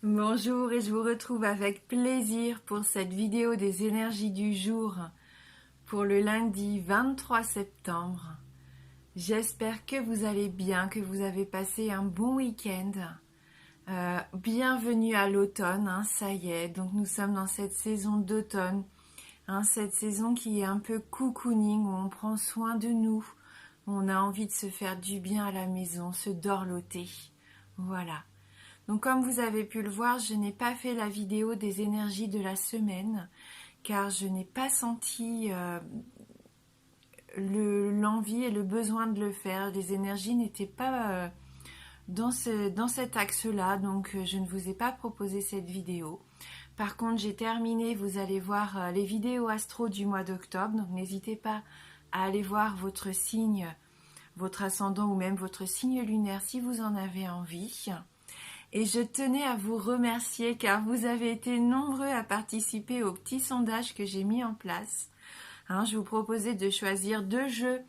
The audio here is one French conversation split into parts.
Bonjour et je vous retrouve avec plaisir pour cette vidéo des énergies du jour pour le lundi 23 septembre. J'espère que vous allez bien, que vous avez passé un bon week-end. Bienvenue à l'automne, ça y est, donc nous sommes dans cette saison d'automne, cette saison qui est un peu cocooning, où on prend soin de nous, où on a envie de se faire du bien à la maison, se dorloter, voilà. Donc comme vous avez pu le voir, je n'ai pas fait la vidéo des énergies de la semaine car je n'ai pas senti l'envie et le besoin de le faire. Les énergies n'étaient pas dans cet axe-là, donc je ne vous ai pas proposé cette vidéo. Par contre, j'ai terminé, vous allez voir les vidéos astro du mois d'octobre, donc n'hésitez pas à aller voir votre signe, votre ascendant ou même votre signe lunaire si vous en avez envie. Et je tenais à vous remercier car vous avez été nombreux à participer au petit sondage que j'ai mis en place. Je vous proposais de choisir 2 jeux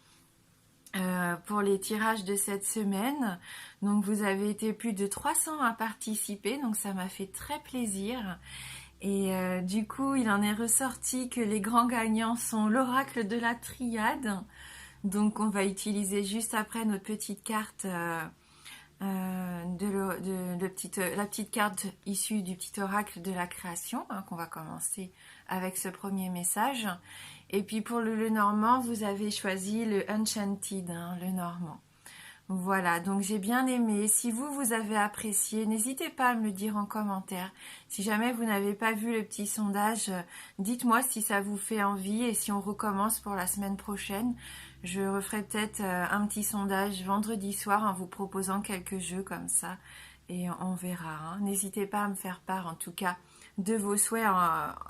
pour les tirages de cette semaine. Donc vous avez été plus de 300 à participer, donc ça m'a fait très plaisir. Et du coup, il en est ressorti que les grands gagnants sont l'oracle de la triade. Donc on va utiliser juste après notre petite carte... la petite carte issue du petit oracle de la création, qu'on va commencer avec ce premier message. Et puis pour le Lenormand, vous avez choisi le Enchanted, le Normand. Voilà, donc j'ai bien aimé. Si vous avez apprécié, n'hésitez pas à me le dire en commentaire. Si jamais vous n'avez pas vu le petit sondage, dites-moi si ça vous fait envie et si on recommence pour la semaine prochaine. Je referai peut-être un petit sondage vendredi soir en vous proposant quelques jeux comme ça et on verra. N'hésitez pas à me faire part en tout cas de vos souhaits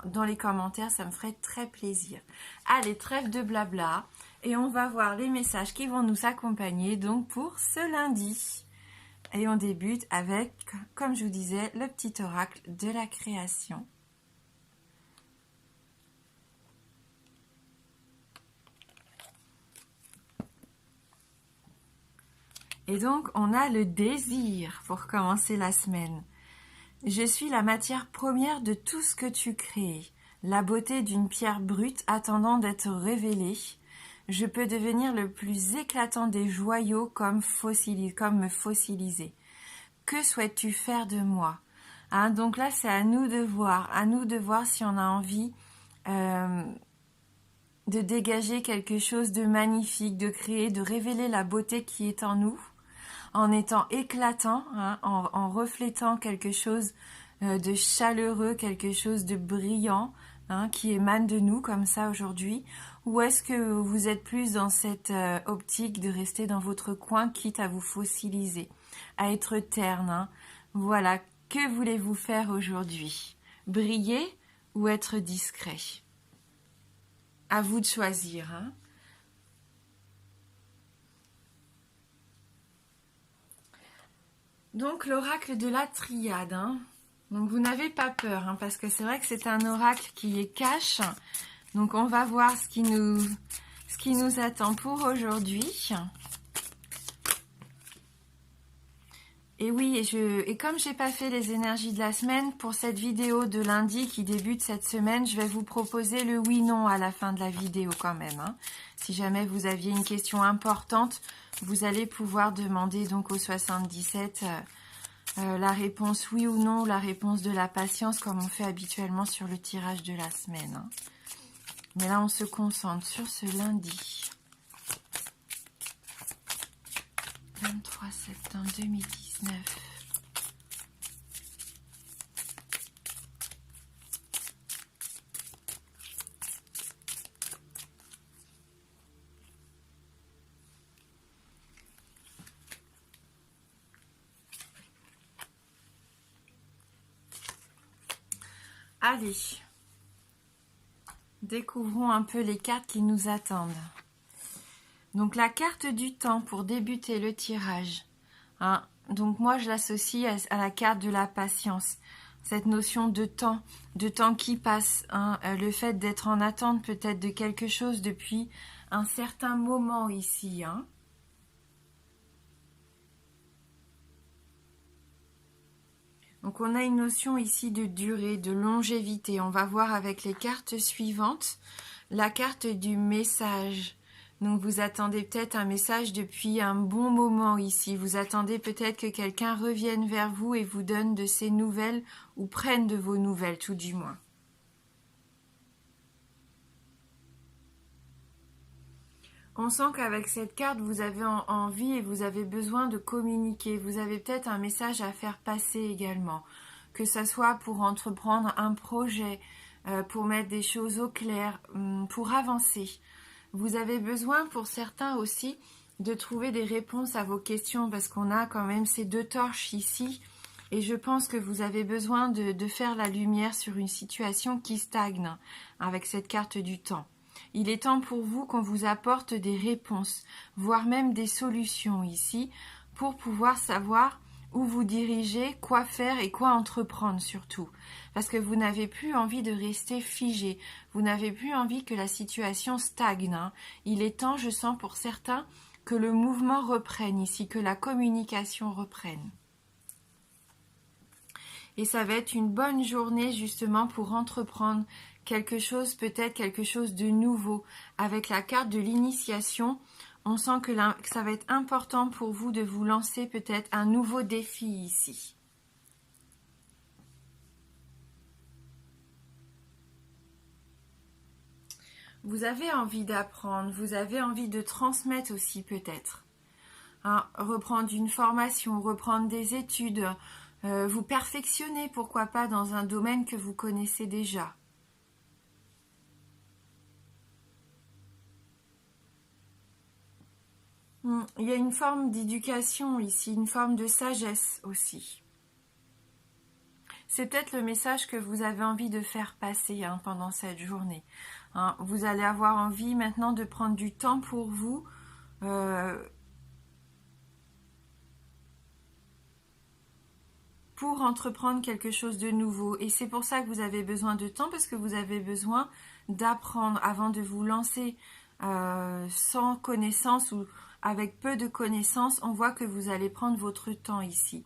dans les commentaires, ça me ferait très plaisir. Allez, trêve de blabla. Et on va voir les messages qui vont nous accompagner donc pour ce lundi. Et on débute avec, comme je vous disais, le petit oracle de la création. Et donc, on a le désir pour commencer la semaine. Je suis la matière première de tout ce que tu crées, la beauté d'une pierre brute attendant d'être révélée. Je peux devenir le plus éclatant des joyaux comme me fossiliser. Que souhaites-tu faire de moi ? Donc là, c'est à nous de voir si on a envie de dégager quelque chose de magnifique, de créer, de révéler la beauté qui est en nous, en étant éclatant, en reflétant quelque chose de chaleureux, quelque chose de brillant, qui émane de nous comme ça aujourd'hui, ou est-ce que vous êtes plus dans cette optique de rester dans votre coin, quitte à vous fossiliser, à être terne, Voilà, que voulez-vous faire aujourd'hui ? Briller ou être discret ? À vous de choisir, Donc l'oracle de la triade, Donc vous n'avez pas peur, parce que c'est vrai que c'est un oracle qui est cash. Donc on va voir ce qui nous attend pour aujourd'hui. Et oui, et comme j'ai pas fait les énergies de la semaine, pour cette vidéo de lundi qui débute cette semaine, je vais vous proposer le oui-non à la fin de la vidéo quand même. Si jamais vous aviez une question importante, vous allez pouvoir demander donc au 77 la réponse oui ou non, la réponse de la patience, comme on fait habituellement sur le tirage de la semaine. Mais là, on se concentre sur ce lundi. 23 septembre 2019. Allez, découvrons un peu les cartes qui nous attendent. Donc la carte du temps pour débuter le tirage. Donc moi je l'associe à la carte de la patience. Cette notion de temps qui passe. Le fait d'être en attente peut-être de quelque chose depuis un certain moment ici. Donc on a une notion ici de durée, de longévité. On va voir avec les cartes suivantes la carte du message. Donc vous attendez peut-être un message depuis un bon moment ici. Vous attendez peut-être que quelqu'un revienne vers vous et vous donne de ses nouvelles ou prenne de vos nouvelles, tout du moins. On sent qu'avec cette carte, vous avez envie et vous avez besoin de communiquer. Vous avez peut-être un message à faire passer également. Que ce soit pour entreprendre un projet, pour mettre des choses au clair, pour avancer. Vous avez besoin pour certains aussi de trouver des réponses à vos questions parce qu'on a quand même ces deux torches ici. Et je pense que vous avez besoin de faire la lumière sur une situation qui stagne avec cette carte du temps. Il est temps pour vous qu'on vous apporte des réponses, voire même des solutions ici, pour pouvoir savoir où vous diriger, quoi faire et quoi entreprendre surtout. Parce que vous n'avez plus envie de rester figé, vous n'avez plus envie que la situation stagne. Il est temps, je sens pour certains, que le mouvement reprenne ici, que la communication reprenne. Et ça va être une bonne journée justement pour entreprendre quelque chose, peut-être quelque chose de nouveau. Avec la carte de l'initiation, on sent que ça va être important pour vous de vous lancer peut-être un nouveau défi ici. Vous avez envie d'apprendre, vous avez envie de transmettre aussi peut-être. Reprendre une formation, reprendre des études, vous perfectionner, pourquoi pas, dans un domaine que vous connaissez déjà. Il y a une forme d'éducation ici, une forme de sagesse aussi. C'est peut-être le message que vous avez envie de faire passer pendant cette journée. Vous allez avoir envie maintenant de prendre du temps pour vous, pour entreprendre quelque chose de nouveau. Et c'est pour ça que vous avez besoin de temps, parce que vous avez besoin d'apprendre avant de vous lancer sans connaissance ou avec peu de connaissances. On voit que vous allez prendre votre temps ici.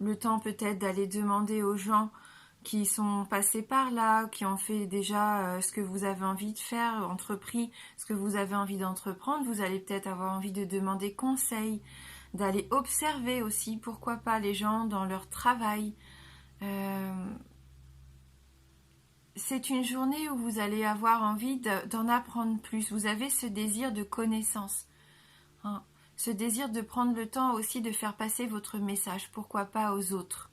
Le temps peut-être d'aller demander aux gens qui sont passés par là, qui ont fait déjà ce que vous avez envie de faire, entrepris ce que vous avez envie d'entreprendre. Vous allez peut-être avoir envie de demander conseil, d'aller observer aussi, pourquoi pas, les gens dans leur travail. C'est une journée où vous allez avoir envie d'en apprendre plus. Vous avez ce désir de connaissance, ce désir de prendre le temps aussi de faire passer votre message, pourquoi pas, aux autres.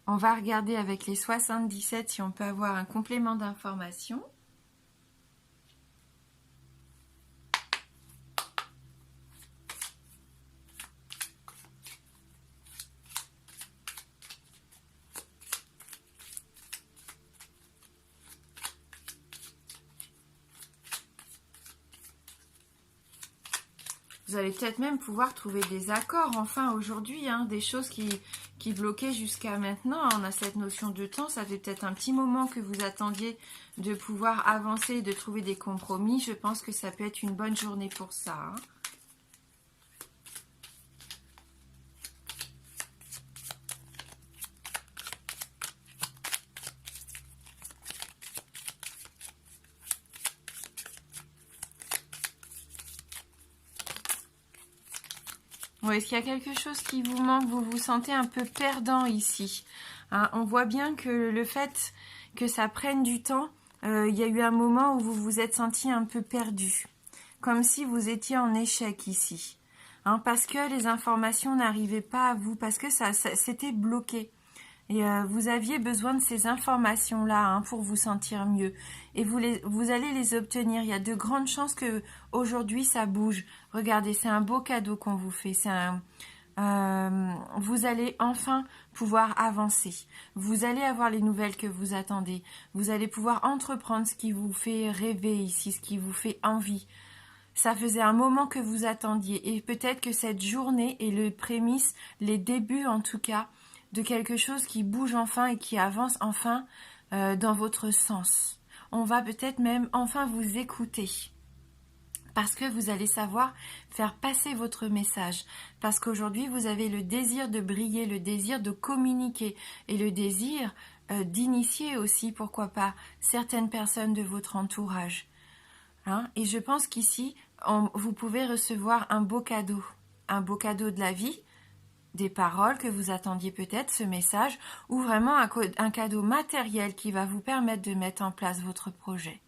On va regarder avec les 77 si on peut avoir un complément d'information. Vous allez peut-être même pouvoir trouver des accords, enfin, aujourd'hui, des choses qui bloquaient jusqu'à maintenant. On a cette notion de temps, ça fait peut-être un petit moment que vous attendiez de pouvoir avancer et de trouver des compromis. Je pense que ça peut être une bonne journée pour ça. Est-ce qu'il y a quelque chose qui vous manque? Vous vous sentez un peu perdant ici. On voit bien que le fait que ça prenne du temps, il y a eu un moment où vous vous êtes senti un peu perdu. Comme si vous étiez en échec ici. Parce que les informations n'arrivaient pas à vous, parce que ça c'était bloqué. Et vous aviez besoin de ces informations-là pour vous sentir mieux. Et vous allez les obtenir. Il y a de grandes chances que aujourd'hui ça bouge. Regardez, c'est un beau cadeau qu'on vous fait. Vous allez enfin pouvoir avancer. Vous allez avoir les nouvelles que vous attendez. Vous allez pouvoir entreprendre ce qui vous fait rêver ici, ce qui vous fait envie. Ça faisait un moment que vous attendiez. Et peut-être que cette journée est le prémisse, les débuts en tout cas, de quelque chose qui bouge enfin et qui avance enfin dans votre sens. on va peut-être même enfin vous écouter. Parce que vous allez savoir faire passer votre message. Parce qu'aujourd'hui, vous avez le désir de briller, le désir de communiquer et le désir d'initier aussi, pourquoi pas, certaines personnes de votre entourage. Hein? Et je pense qu'ici, vous pouvez recevoir un beau cadeau de la vie, des paroles que vous attendiez peut-être, ce message, ou vraiment un cadeau matériel qui va vous permettre de mettre en place votre projet.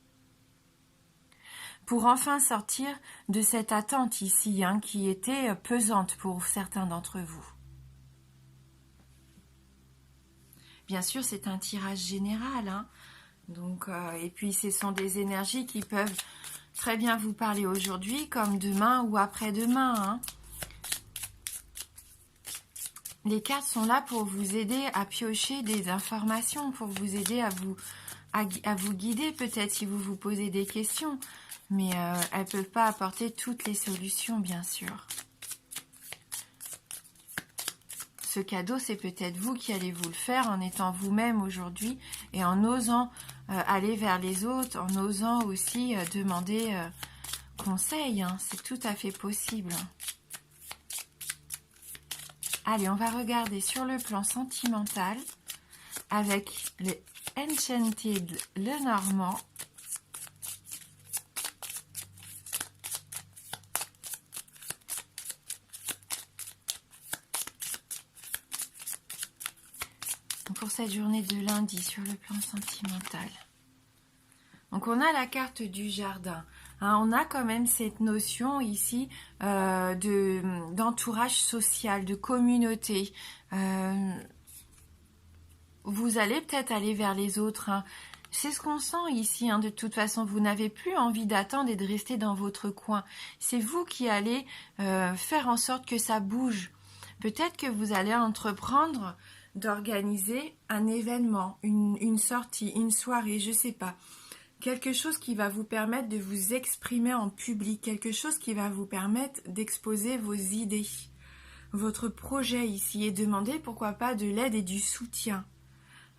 Pour enfin sortir de cette attente ici, hein, qui était pesante pour certains d'entre vous. Bien sûr, c'est un tirage général, hein. Donc, et puis ce sont des énergies qui peuvent très bien vous parler aujourd'hui, comme demain ou après-demain, hein. Les cartes sont là pour vous aider à piocher des informations, pour vous aider à vous guider peut-être si vous vous posez des questions. Mais elles ne peuvent pas apporter toutes les solutions, bien sûr. Ce cadeau, c'est peut-être vous qui allez vous le faire en étant vous-même aujourd'hui et en osant aller vers les autres, en osant aussi demander conseil. Hein. C'est tout à fait possible. Allez, on va regarder sur le plan sentimental avec le Enchanted Lenormand. Pour cette journée de lundi sur le plan sentimental. Donc on a la carte du jardin. Hein, on a quand même cette notion ici d'entourage social, de communauté. Vous allez peut-être aller vers les autres. Hein. C'est ce qu'on sent ici. Hein. De toute façon, vous n'avez plus envie d'attendre et de rester dans votre coin. C'est vous qui allez faire en sorte que ça bouge. Peut-être que vous allez entreprendre d'organiser un événement, une sortie, une soirée, je sais pas. Quelque chose qui va vous permettre de vous exprimer en public, quelque chose qui va vous permettre d'exposer vos idées, votre projet ici et demander pourquoi pas de l'aide et du soutien.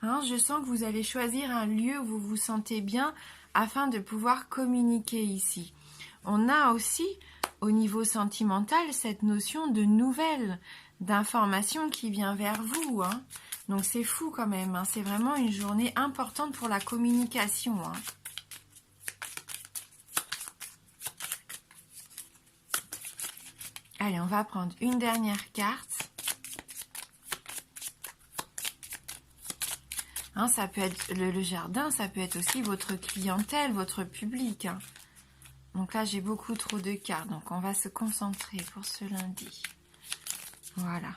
Hein, je sens que vous allez choisir un lieu où vous vous sentez bien afin de pouvoir communiquer ici. On a aussi au niveau sentimental cette notion de nouvelles, d'informations qui vient vers vous. Hein. Donc c'est fou quand même, hein. C'est vraiment une journée importante pour la communication. Hein. Allez, on va prendre une dernière carte. Hein, ça peut être le jardin, ça peut être aussi votre clientèle, votre public. Hein. Donc là, j'ai beaucoup trop de cartes, donc on va se concentrer pour ce lundi. Voilà.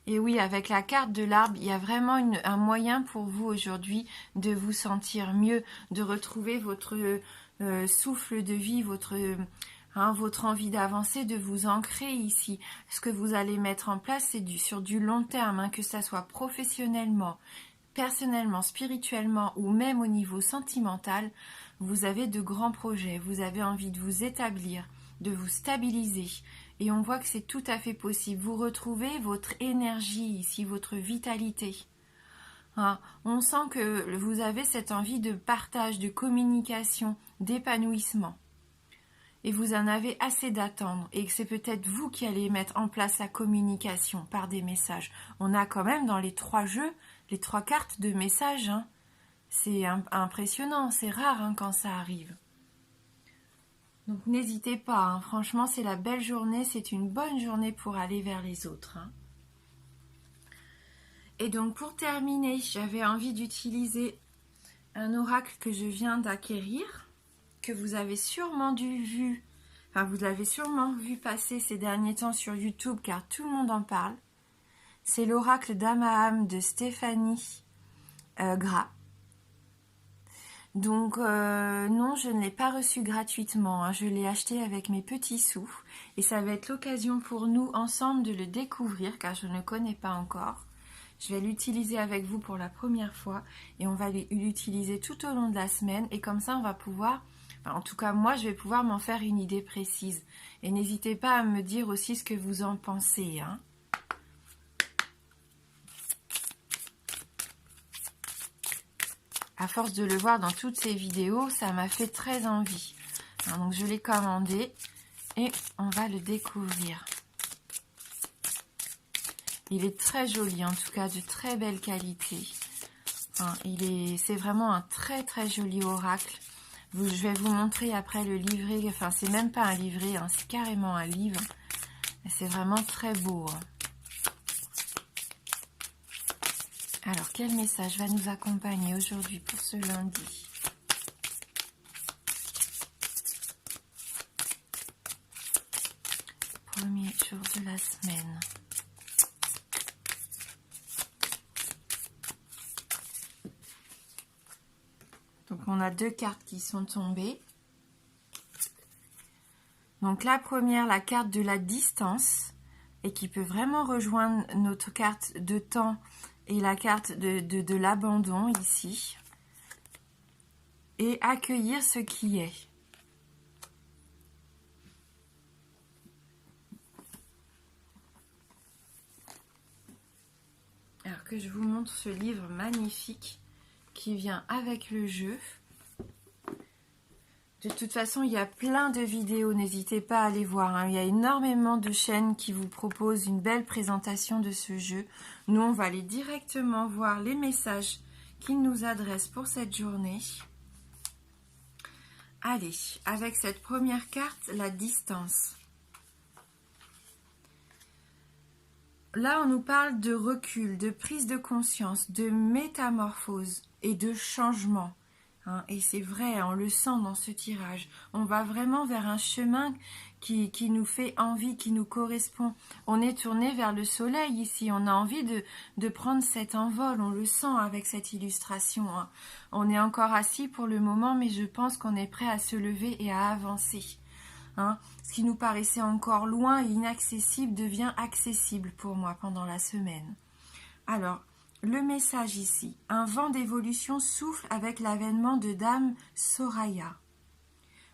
Et oui, avec la carte de l'arbre, il y a vraiment un moyen pour vous aujourd'hui de vous sentir mieux, de retrouver votre souffle de vie, votre envie d'avancer, de vous ancrer ici. Ce que vous allez mettre en place, c'est sur du long terme, hein, que ça soit professionnellement, personnellement, spirituellement ou même au niveau sentimental. Vous avez de grands projets, vous avez envie de vous établir, de vous stabiliser. Et on voit que c'est tout à fait possible. Vous retrouvez votre énergie ici, votre vitalité. Hein, on sent que vous avez cette envie de partage, de communication, d'épanouissement. Et vous en avez assez d'attendre. Et que c'est peut-être vous qui allez mettre en place la communication par des messages. On a quand même dans les 3 jeux, les 3 cartes de messages. Hein. C'est impressionnant, c'est rare hein, quand ça arrive. Donc n'hésitez pas, hein. Franchement c'est la belle journée, c'est une bonne journée pour aller vers les autres. Hein. Et donc pour terminer, j'avais envie d'utiliser un oracle que je viens d'acquérir, que vous avez sûrement vu passer ces derniers temps sur YouTube car tout le monde en parle. C'est l'oracle d'Amaham de Stéphanie Gras. Donc non, je ne l'ai pas reçu gratuitement, hein. Je l'ai acheté avec mes petits sous et ça va être l'occasion pour nous ensemble de le découvrir car je ne le connais pas encore. Je vais l'utiliser avec vous pour la première fois et on va l'utiliser tout au long de la semaine et comme ça on va pouvoir, en tout cas moi je vais pouvoir m'en faire une idée précise. Et n'hésitez pas à me dire aussi ce que vous en pensez, hein. À force de le voir dans toutes ces vidéos, ça m'a fait très envie. Alors, donc je l'ai commandé et on va le découvrir. Il est très joli, en tout cas de très belle qualité. Hein, c'est vraiment un très très joli oracle. Je vais vous montrer après le livret. Enfin, c'est même pas un livret, hein, c'est carrément un livre. C'est vraiment très beau. Hein. Alors, quel message va nous accompagner aujourd'hui pour ce lundi? Premier jour de la semaine. Donc, on a 2 cartes qui sont tombées. Donc, la première, la carte de la distance, et qui peut vraiment rejoindre notre carte de temps et la carte de l'abandon ici. Et accueillir ce qui est. Alors que je vous montre ce livre magnifique qui vient avec le jeu. De toute façon, il y a plein de vidéos, n'hésitez pas à aller voir. Hein. Il y a énormément de chaînes qui vous proposent une belle présentation de ce jeu. Nous, on va aller directement voir les messages qu'il nous adresse pour cette journée. Allez, avec cette première carte, la distance. Là, on nous parle de recul, de prise de conscience, de métamorphose et de changement. Hein, et c'est vrai, on le sent dans ce tirage. On va vraiment vers un chemin qui nous fait envie, qui nous correspond. On est tourné vers le soleil ici. On a envie de prendre cet envol. On le sent avec cette illustration. Hein. On est encore assis pour le moment, mais je pense qu'on est prêt à se lever et à avancer. Hein, ce qui nous paraissait encore loin et inaccessible devient accessible pour moi pendant la semaine. Alors, le message ici, un vent d'évolution souffle avec l'avènement de Dame Soraya.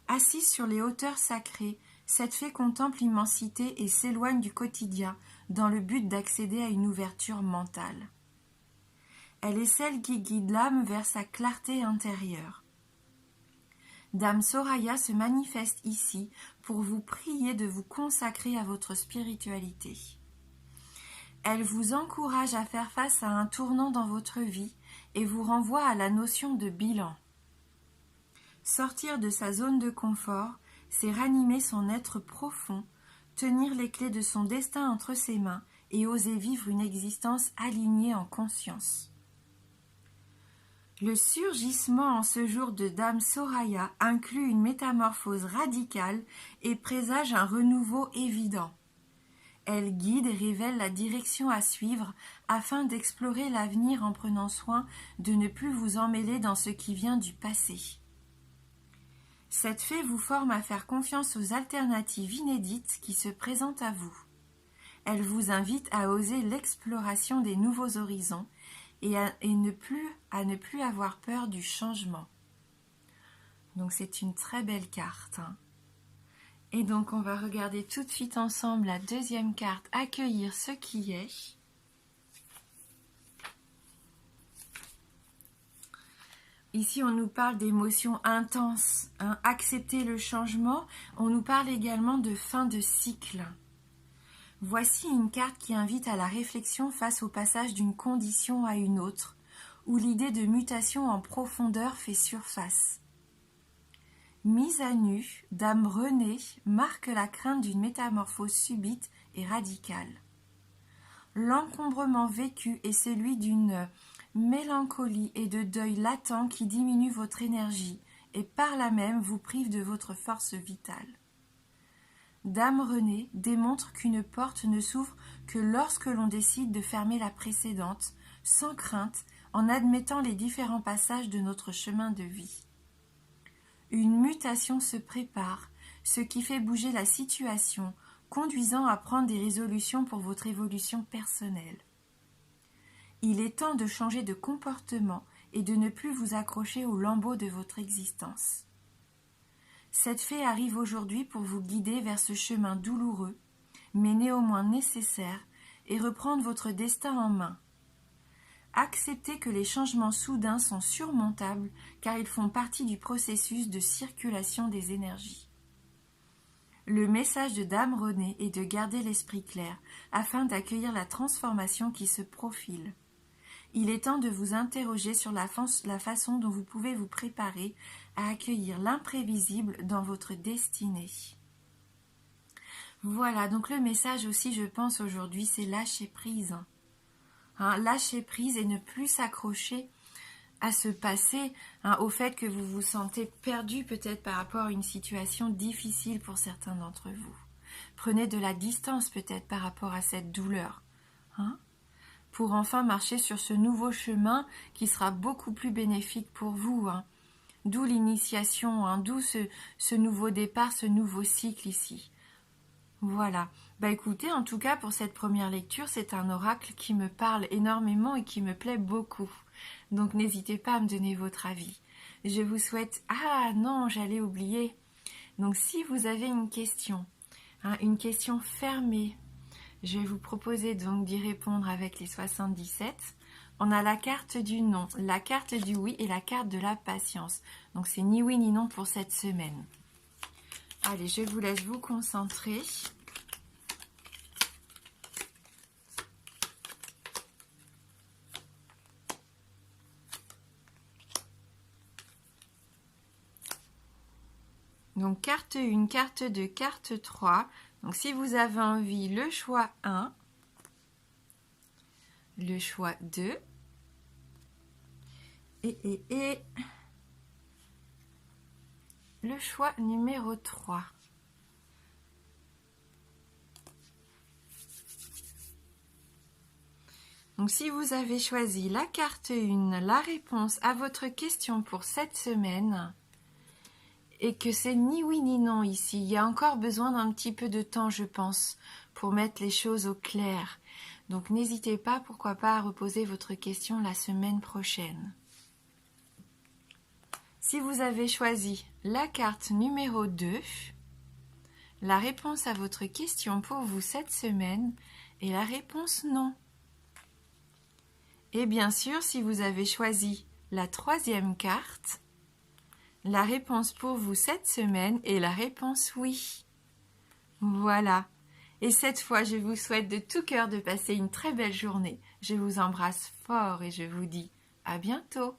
Assise sur les hauteurs sacrées, cette fée contemple l'immensité et s'éloigne du quotidien dans le but d'accéder à une ouverture mentale. Elle est celle qui guide l'âme vers sa clarté intérieure. Dame Soraya se manifeste ici pour vous prier de vous consacrer à votre spiritualité. Elle vous encourage à faire face à un tournant dans votre vie et vous renvoie à la notion de bilan. Sortir de sa zone de confort, c'est ranimer son être profond, tenir les clés de son destin entre ses mains et oser vivre une existence alignée en conscience. Le surgissement en ce jour de Dame Soraya inclut une métamorphose radicale et présage un renouveau évident. Elle guide et révèle la direction à suivre afin d'explorer l'avenir en prenant soin de ne plus vous emmêler dans ce qui vient du passé. Cette fée vous forme à faire confiance aux alternatives inédites qui se présentent à vous. Elle vous invite à oser l'exploration des nouveaux horizons et à ne plus avoir peur du changement. Donc c'est une très belle carte. Hein. Et donc on va regarder tout de suite ensemble la deuxième carte, accueillir ce qui est. Ici on nous parle d'émotions intenses, hein, accepter le changement. On nous parle également de fin de cycle. Voici une carte qui invite à la réflexion face au passage d'une condition à une autre, où l'idée de mutation en profondeur fait surface. Mise à nu, Dame Renée marque la crainte d'une métamorphose subite et radicale. L'encombrement vécu est celui d'une mélancolie et de deuil latent qui diminue votre énergie et par là même vous prive de votre force vitale. Dame Renée démontre qu'une porte ne s'ouvre que lorsque l'on décide de fermer la précédente, sans crainte, en admettant les différents passages de notre chemin de vie. Une mutation se prépare, ce qui fait bouger la situation, conduisant à prendre des résolutions pour votre évolution personnelle. Il est temps de changer de comportement et de ne plus vous accrocher aux lambeaux de votre existence. Cette fée arrive aujourd'hui pour vous guider vers ce chemin douloureux, mais néanmoins nécessaire, et reprendre votre destin en main. Acceptez que les changements soudains sont surmontables car ils font partie du processus de circulation des énergies. Le message de Dame Renée est de garder l'esprit clair afin d'accueillir la transformation qui se profile. Il est temps de vous interroger sur la façon dont vous pouvez vous préparer à accueillir l'imprévisible dans votre destinée. Voilà, donc le message aussi, je pense, aujourd'hui, c'est lâcher prise. Lâcher prise et ne plus s'accrocher à ce passé, au fait que vous vous sentez perdu peut-être par rapport à une situation difficile pour certains d'entre vous. Prenez de la distance peut-être par rapport à cette douleur, pour enfin marcher sur ce nouveau chemin qui sera beaucoup plus bénéfique pour vous. D'où l'initiation, d'où ce nouveau départ, ce nouveau cycle ici. Voilà. Écoutez, en tout cas pour cette première lecture, c'est un oracle qui me parle énormément et qui me plaît beaucoup. Donc n'hésitez pas à me donner votre avis. Je vous souhaite... Ah non, j'allais oublier. Donc si vous avez une question fermée, je vais vous proposer donc d'y répondre avec les 77. On a la carte du non, la carte du oui et la carte de la patience. Donc c'est ni oui ni non pour cette semaine. Allez, je vous laisse vous concentrer. Donc carte 1, carte 2, carte 3. Donc si vous avez envie, le choix 1, le choix 2 et le choix numéro 3. Donc si vous avez choisi la carte 1, la réponse à votre question pour cette semaine, et que c'est ni oui ni non ici, il y a encore besoin d'un petit peu de temps, je pense, pour mettre les choses au clair. Donc n'hésitez pas, pourquoi pas, à reposer votre question la semaine prochaine. Si vous avez choisi la carte numéro 2, la réponse à votre question pour vous cette semaine est la réponse non. Et bien sûr, si vous avez choisi la 3e carte, la réponse pour vous cette semaine est la réponse oui. Voilà. Et cette fois, je vous souhaite de tout cœur de passer une très belle journée. Je vous embrasse fort et je vous dis à bientôt.